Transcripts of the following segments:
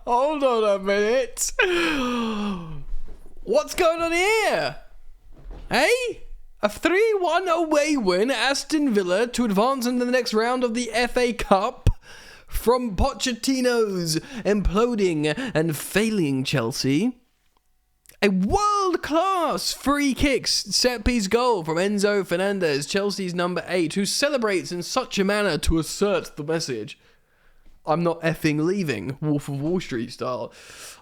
Hold on a minute. What's going on here? Hey? A 3-1 away win at Aston Villa to advance into the next round of the FA Cup from Pochettino's imploding and failing Chelsea. A world-class free kicks set-piece goal from Enzo Fernandez, Chelsea's number 8, who celebrates in such a manner to assert the message. I'm not effing leaving, Wolf of Wall Street style,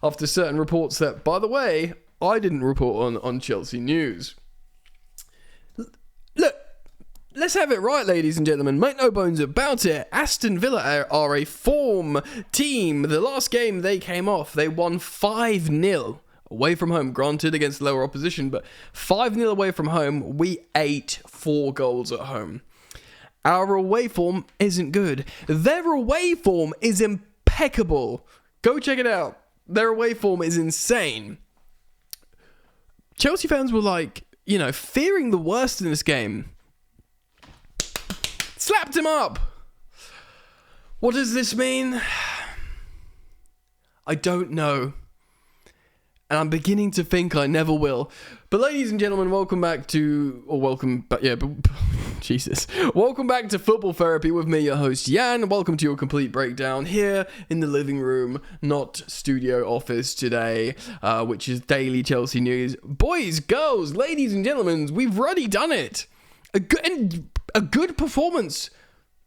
after certain reports that, by the way, I didn't report on Chelsea News. Look, let's have it right, ladies and gentlemen. Make no bones about it. Aston Villa are a form team. The last game they came off, they won 5-0 away from home. Granted, against lower opposition, but 5-0 away from home. We ate 4 goals at home. Our away form isn't good. Their away form is impeccable. Go check it out. Their away form is insane. Chelsea fans were like, fearing the worst in this game. Slapped him up. What does this mean? I don't know. And I'm beginning to think I never will. But ladies and gentlemen, welcome back to Welcome back to Football Therapy with me, your host, Jan. Welcome to your complete breakdown here in the living room, not studio office today, which is daily Chelsea news. Boys, girls, ladies and gentlemen, we've already done it. A good performance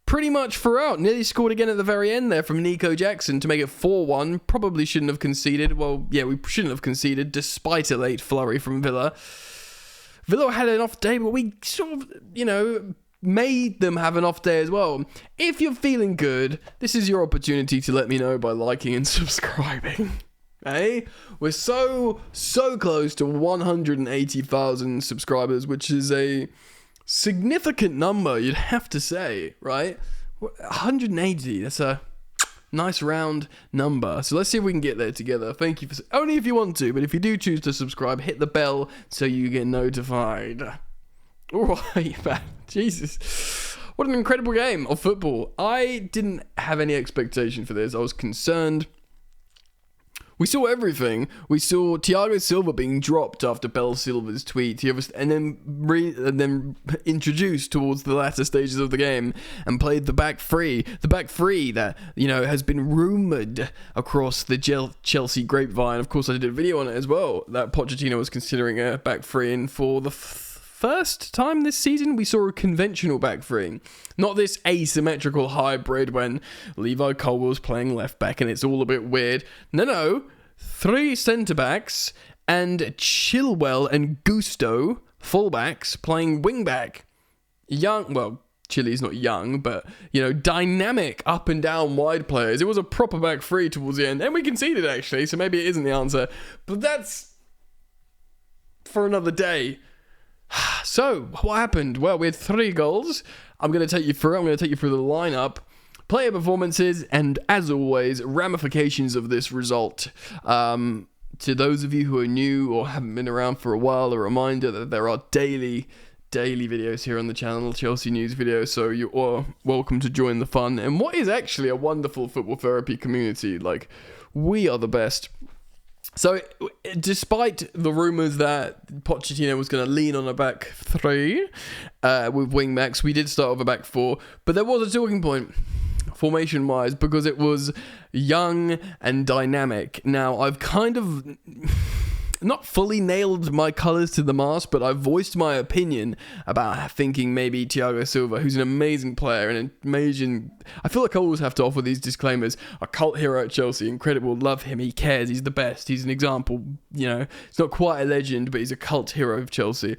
pretty much throughout. Nearly scored again at the very end there from Nico Jackson to make it 4-1. Probably shouldn't have conceded. Well, yeah, we shouldn't have conceded despite a late flurry from Villa. Villa had an off day, but we sort of, made them have an off day as well. If you're feeling good, this is your opportunity to let me know by liking and subscribing. Hey? We're so close to 180,000 subscribers, which is a significant number, you'd have to say, right? 180, that's a nice round number. So let's see if we can get there together. Thank you for... Only if you want to, but if you do choose to subscribe, hit the bell so you get notified. Alright, man. Jesus. What an incredible game of football. I didn't have any expectation for this. I was concerned. We saw everything. We saw Thiago Silva being dropped after Bell Silva's tweet, and then introduced towards the latter stages of the game and played the back three. The back three that, has been rumoured across the Chelsea grapevine. Of course, I did a video on it as well, that Pochettino was considering a back three, and for the first time this season, we saw a conventional back three. Not this asymmetrical hybrid when Levi Colwell's playing left back and it's all a bit weird. No. 3 centre-backs and Chilwell and Gusto, full-backs, playing wing-back. Chilly's not young, but, dynamic up and down wide players. It was a proper back three towards the end. And we conceded, actually, so maybe it isn't the answer. But that's for another day. So, what happened? Well, we had 3 goals. I'm going to take you through the lineup, player performances, and as always, ramifications of this result. To those of you who are new or haven't been around for a while, a reminder that there are daily videos here on the channel, Chelsea news videos, so you are welcome to join the fun. And what is actually a wonderful football therapy community. We are the best. So, despite the rumours that Pochettino was going to lean on a back three with wing-backs, we did start with a back 4. But there was a talking point, formation-wise, because it was young and dynamic. Now, I've kind of not fully nailed my colours to the mast, but I've voiced my opinion about thinking maybe Thiago Silva, who's an amazing player and I feel like I always have to offer these disclaimers. A cult hero at Chelsea, incredible, love him, he cares, he's the best, he's an example, he's not quite a legend, but he's a cult hero of Chelsea.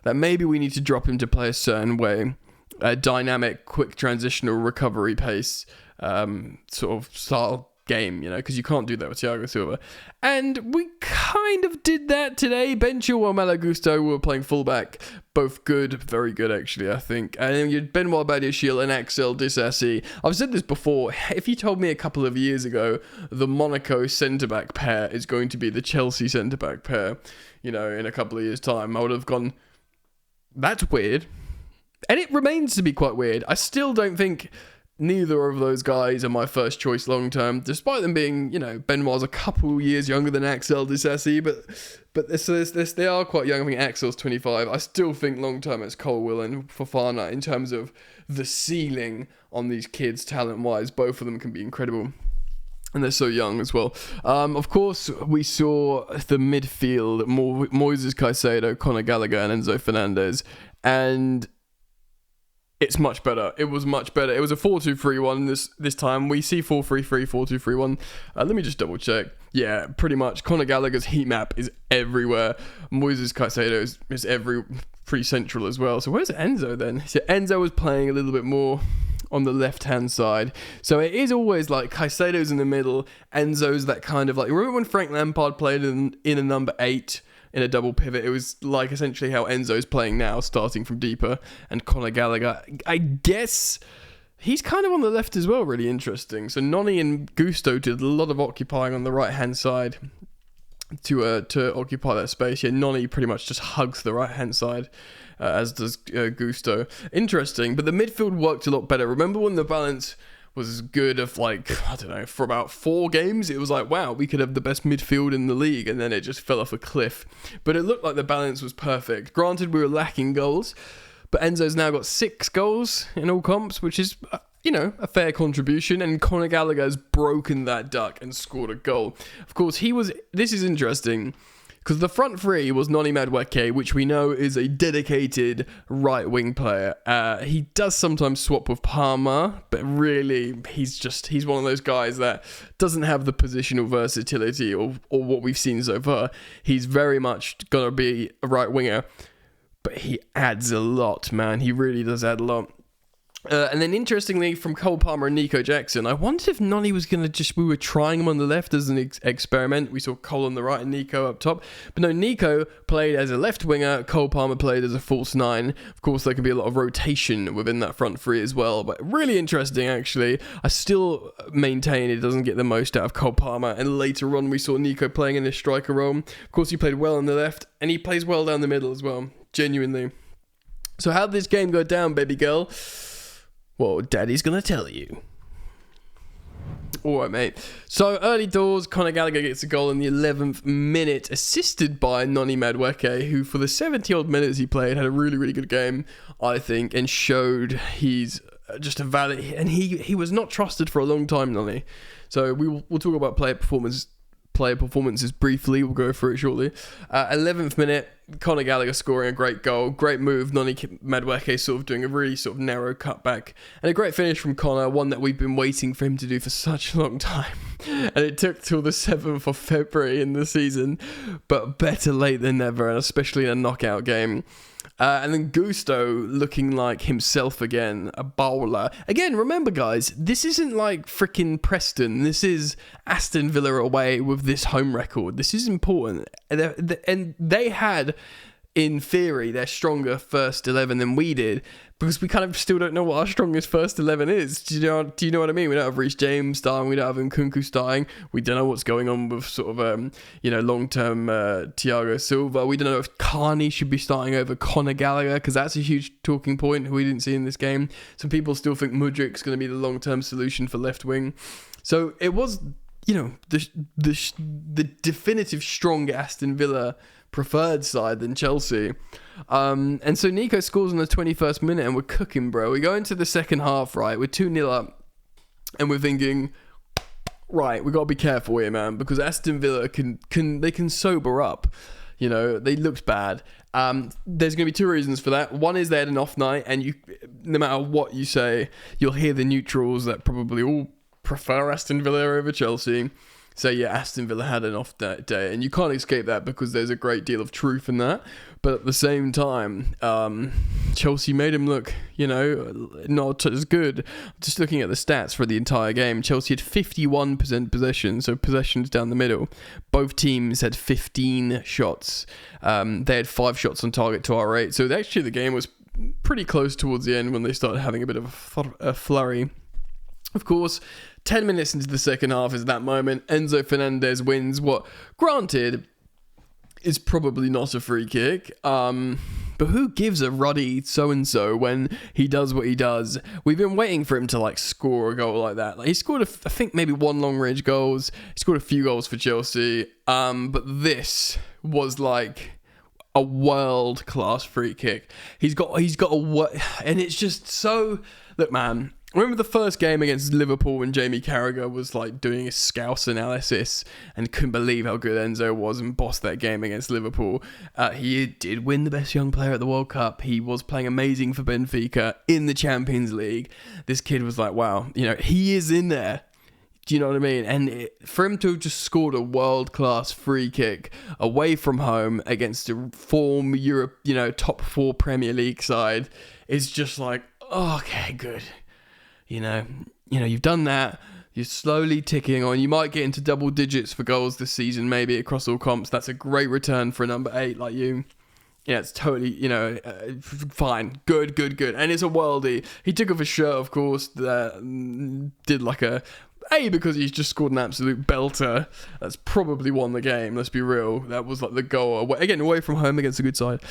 That maybe we need to drop him to play a certain way, a dynamic, quick transitional recovery pace sort of style game, because you can't do that with Thiago Silva. And we kind of did that today. Ben Chilwell, Malo Gusto were playing fullback. Both good, very good actually, I think. And then you had Benoit Badiashile and Axel Disasi. I've said this before. If you told me a couple of years ago the Monaco centre-back pair is going to be the Chelsea centre-back pair, in a couple of years' time, I would have gone, that's weird. And it remains to be quite weird. I still don't think neither of those guys are my first choice long term, despite them being, Benoit's a couple years younger than Axel Disasi, but they are quite young. I think Axel's 25. I still think long term it's Cole Will and Fofana in terms of the ceiling on these kids talent wise. Both of them can be incredible. And they're so young as well. Of course, we saw the midfield, Moises Caicedo, Conor Gallagher, and Enzo Fernandez. And it's much better. It was much better. It was a 4-2-3-1 this time. We see 4-3-3, 4-2-3-1. Let me just double check. Yeah, pretty much. Conor Gallagher's heat map is everywhere. Moises Caicedo is pretty central as well. So where's Enzo then? So Enzo was playing a little bit more on the left-hand side. So it is always like Caicedo's in the middle, Enzo's that kind of like... Remember when Frank Lampard played in a number 8 in a double pivot? It was like essentially how Enzo's playing now, starting from deeper. And Conor Gallagher, I guess... He's kind of on the left as well, really interesting. So Noni and Gusto did a lot of occupying on the right-hand side to occupy that space. Yeah, Noni pretty much just hugs the right-hand side, as does Gusto. Interesting, but the midfield worked a lot better. Remember when the balance was good of for about 4 games? It was like, wow, we could have the best midfield in the league, and then it just fell off a cliff. But it looked like the balance was perfect. Granted, we were lacking goals, but Enzo's now got 6 goals in all comps, which is... a fair contribution, and Conor Gallagher's broken that duck and scored a goal. Of course, this is interesting, because the front three was Noni Madueke, which we know is a dedicated right-wing player. He does sometimes swap with Palmer, but really, he's one of those guys that doesn't have the positional versatility or what we've seen so far. He's very much going to be a right-winger, but he adds a lot, man. He really does add a lot. And then interestingly, from Cole Palmer and Nico Jackson, I wondered if Noni was going to we were trying him on the left as an experiment. We saw Cole on the right and Nico up top. But no, Nico played as a left winger, Cole Palmer played as a false 9. Of course, there can be a lot of rotation within that front three as well. But really interesting, actually. I still maintain it doesn't get the most out of Cole Palmer. And later on, we saw Nico playing in a striker role. Of course, he played well on the left, and he plays well down the middle as well. Genuinely. So how did this game go down, baby girl? Well, Daddy's going to tell you. All right, mate. So, early doors, Conor Gallagher gets a goal in the 11th minute, assisted by Noni Madueke, who for the 70-odd minutes he played had a really, really good game, I think, and showed he's just a valid... And he was not trusted for a long time, Noni. So, we'll talk about player performances briefly. We'll go through it shortly. 11th minute, Conor Gallagher scoring a great goal. Great move. Noni Madueke sort of doing a really sort of narrow cutback. And a great finish from Conor, one that we've been waiting for him to do for such a long time. And it took till the 7th of February in the season. But better late than never, and especially in a knockout game. And then Gusto looking like himself again, a bowler. Again, remember guys, this isn't like freaking Preston. This is Aston Villa away with this home record. This is important. And they had, in theory, their stronger first 11 than we did, because we kind of still don't know what our strongest first 11 is. Do you know what I mean? We don't have Reece James starting, we don't have Nkunku starting, we don't know what's going on with sort of, long-term Thiago Silva. We don't know if Carney should be starting over Conor Gallagher, because that's a huge talking point who we didn't see in this game. Some people still think Mudrik's going to be the long-term solution for left wing. So it was, the definitive stronger Aston Villa preferred side than Chelsea. And so Nico scores in the 21st minute and we're cooking, bro. We go into the second half, right? We're 2-0 up and we're thinking, right, we got to be careful here, man, because Aston Villa can sober up. They looked bad. There's going to be 2 reasons for that. One is they had an off night, and no matter what you say, you'll hear the neutrals that probably all prefer Aston Villa over Chelsea. So yeah, Aston Villa had an off day, and you can't escape that because there's a great deal of truth in that. But at the same time, Chelsea made him look, not as good. Just looking at the stats for the entire game, Chelsea had 51% possession, so possessions down the middle. Both teams had 15 shots. They had 5 shots on target to our 8. So actually the game was pretty close towards the end when they started having a bit of a flurry. Of course, 10 minutes into the second half is that moment. Enzo Fernandez wins what, granted, is probably not a free kick. But But who gives a ruddy so-and-so when he does what he does? We've been waiting for him to like score a goal like that. Like, he scored, I think, maybe one long-range goals. He scored a few goals for Chelsea. But this was like a world-class free kick. He's got and it's just so... Look, man, remember the first game against Liverpool when Jamie Carragher was like doing his Scouse analysis and couldn't believe how good Enzo was and bossed that game against Liverpool. He did win the best young player at the World Cup. He was playing amazing for Benfica in the Champions League. This kid was like, wow, he is in there. Do you know what I mean? And for him to have just scored a world-class free kick away from home against a form Europe, top 4 Premier League side is just like, oh, okay, good. You've done that. You're slowly ticking on. You might get into double digits for goals this season, maybe across all comps. That's a great return for a number 8 like you. Yeah, it's totally, fine. Good. And it's a worldie. He took off his shirt, of course, did like because he's just scored an absolute belter. That's probably won the game, let's be real. That was like the goal. Away from home against a good side.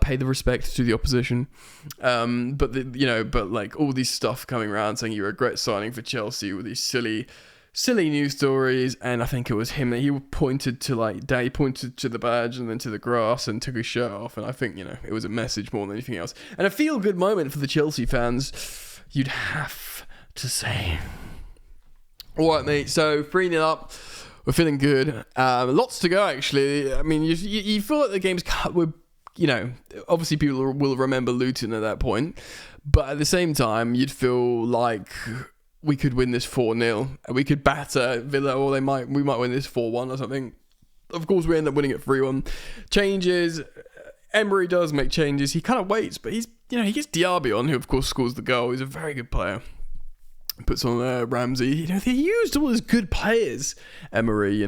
Pay the respect to the opposition. But like all these stuff coming around saying you regret signing for Chelsea with these silly news stories. And I think it was him that he pointed to he pointed to the badge and then to the grass and took his shirt off. And I think, it was a message more than anything else. And a feel-good moment for the Chelsea fans, you'd have to say. All right, mate, so 3-0 up. We're feeling good. Lots to go, actually. I mean, you feel like the game's cut with, obviously people will remember Luton at that point. But at the same time, you'd feel like we could win this 4-0. We could batter Villa, or we might win this 4-1 or something. Of course, we end up winning it 3-1. Changes. Emery does make changes. He kind of waits, but he gets Diaby on, who, of course, scores the goal. He's a very good player. Puts on Ramsey. They used all his good players, Emery,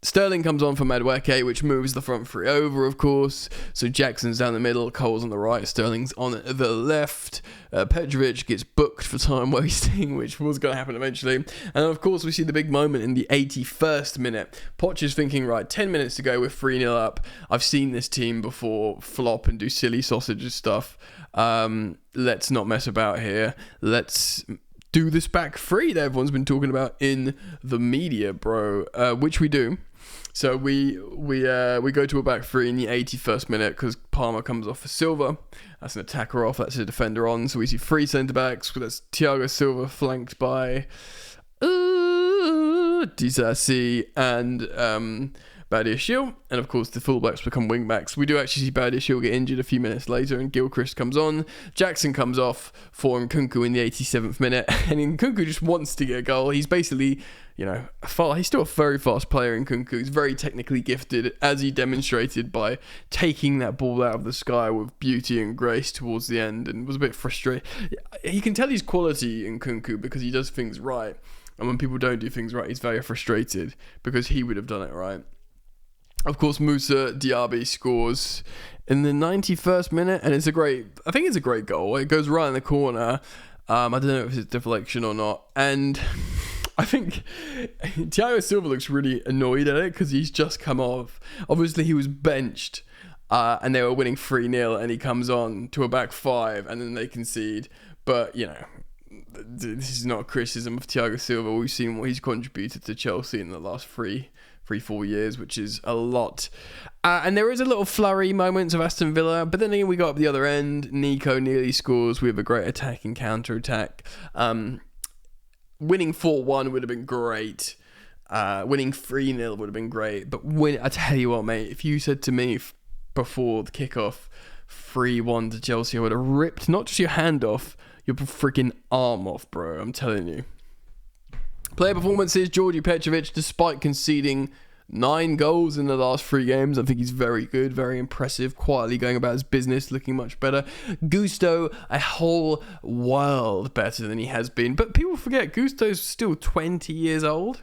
Sterling comes on for Madueke, which moves the front three over, of course. So Jackson's down the middle, Cole's on the right, Sterling's on the left. Petrovic gets booked for time wasting, which was going to happen eventually. And of course, we see the big moment in the 81st minute. Poch is thinking, right, 10 minutes to go, we're 3-0 up. I've seen this team before flop and do silly sausage stuff. Let's not mess about here. Let's do this back three that everyone's been talking about in the media, bro. Which we do. So we go to a back three in the 81st minute because Palmer comes off for Silva. That's an attacker off. That's a defender on. So we see 3 centre backs. That's Thiago Silva flanked by Disasi and Badiashile, and of course the fullbacks become wingbacks. We do actually see Badiashile get injured a few minutes later, and Gilchrist comes on. Jackson comes off for Nkunku in the 87th minute, and Nkunku just wants to get a goal. He's basically, he's still a very fast player. Nkunku, he's very technically gifted, as he demonstrated by taking that ball out of the sky with beauty and grace towards the end, and was a bit frustrated. You can tell he's quality in Nkunku because he does things right, and when people don't do things right, he's very frustrated because he would have done it right. Of course, Moussa Diaby scores in the 91st minute, and I think it's a great goal. It goes right in the corner. I don't know if it's deflection or not. And I think Thiago Silva looks really annoyed at it because he's just come off. Obviously, he was benched, and they were winning 3-0, and he comes on to a back 5, and then they concede. But, this is not a criticism of Thiago Silva. We've seen what he's contributed to Chelsea in the last 3-4 years, which is a lot. And there is a little flurry moments of Aston Villa, but then again, we got up the other end. Nico nearly scores. We have a great attack and counter-attack. Winning 4-1 would have been great. Winning 3-0 would have been great. But I tell you what, mate, if you said to me before the kickoff, 3-1 to Chelsea, I would have ripped not just your hand off, your freaking arm off, bro. I'm telling you. Player performances, Georgi Petrovic, despite conceding 9 goals in the last 3 games, I think he's very good, very impressive, quietly going about his business, looking much better. Gusto, a whole world better than he has been. But people forget, Gusto's still 20 years old.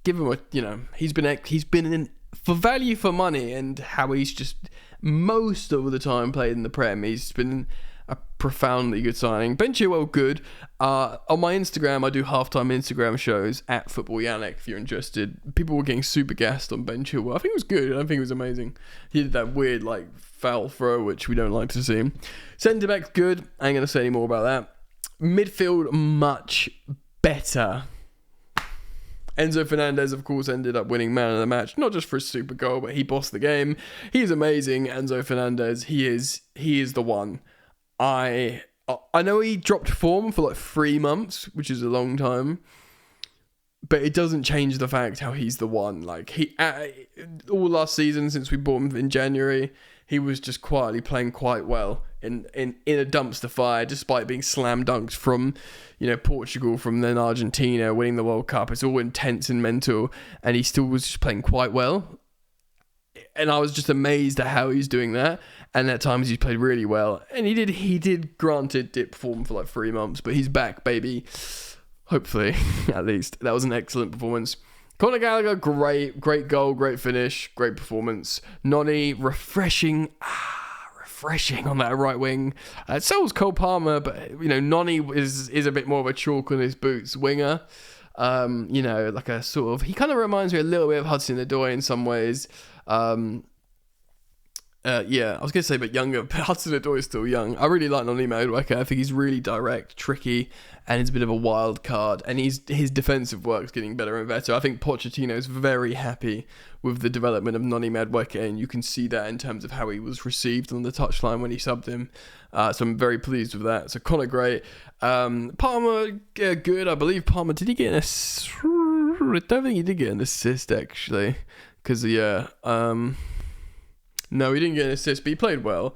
Give him he's been in for value for money, and how he's just most of the time played in the Prem. He's been a profoundly good signing. Ben Chilwell, good. On my Instagram, I do halftime Instagram shows at Football Yannick, if you're interested. People were getting super gassed on Ben Chilwell. I think it was good. I think it was amazing. He did that weird, like, foul throw, which we don't like to see. Centre-back's good. I ain't going to say any more about that. Midfield, much better. Enzo Fernandez, of course, ended up winning man of the match, not just for his super goal, but he bossed the game. He's amazing, Enzo Fernandez. He is the one. I know he dropped form for like 3 months, which is a long time, but it doesn't change the fact how he's the one. Like, he all last season, since we bought him in January, he was just quietly playing quite well in a dumpster fire, despite being slam dunked from, Portugal, from then Argentina, winning the World Cup. It's all intense and mental, and he still was just playing quite well. And I was just amazed at how he's doing that. And at times he's played really well. And he did granted dip form for like 3 months, but he's back, baby. Hopefully, at least. That was an excellent performance. Conor Gallagher, great goal, great finish, great performance. Noni, refreshing on that right wing. So was Cole Palmer, but Noni is a bit more of a chalk on his boots winger. Like a sort of, he kind of reminds me a little bit of Hudson-Odoi in some ways. I was going to say, but younger, but Hudson-Odoi is still young. I really like Noni Madueke. I think he's really direct, tricky, and he's a bit of a wild card. And his defensive work's getting better and better. I think Pochettino's very happy with the development of Noni Madueke, and you can see that in terms of how he was received on the touchline when he subbed him. So I'm very pleased with that. So Conor, great. Palmer, good. I believe Palmer, did he get an assist? I don't think he did get an assist, actually. Because, no, he didn't get an assist, but he played well.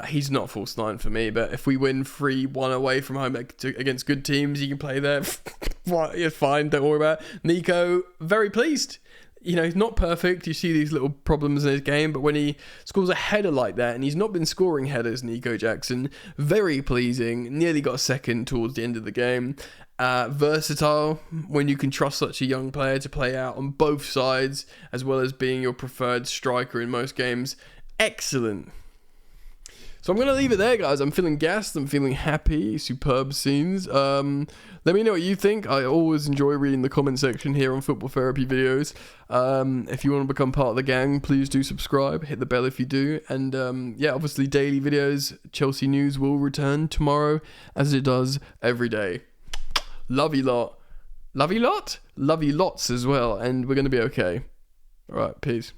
He's not false nine for me, but if we win 3-1 away from home against good teams, you can play there. It's fine, don't worry about it. Nico, very pleased. He's not perfect. You see these little problems in his game, but when he scores a header like that, and he's not been scoring headers, Nico Jackson, very pleasing. Nearly got a second towards the end of the game. Versatile, when you can trust such a young player to play out on both sides, as well as being your preferred striker in most games. Excellent. So I'm going to leave it there, guys. I'm feeling gassed. I'm feeling happy. Superb scenes. Let me know what you think. I always enjoy reading the comment section here on Football Therapy videos. If you want to become part of the gang, please do subscribe. Hit the bell if you do. And obviously daily videos. Chelsea news will return tomorrow, as it does every day. Love you lot. Love you lot? Love you lots as well. And we're going to be okay. All right, peace.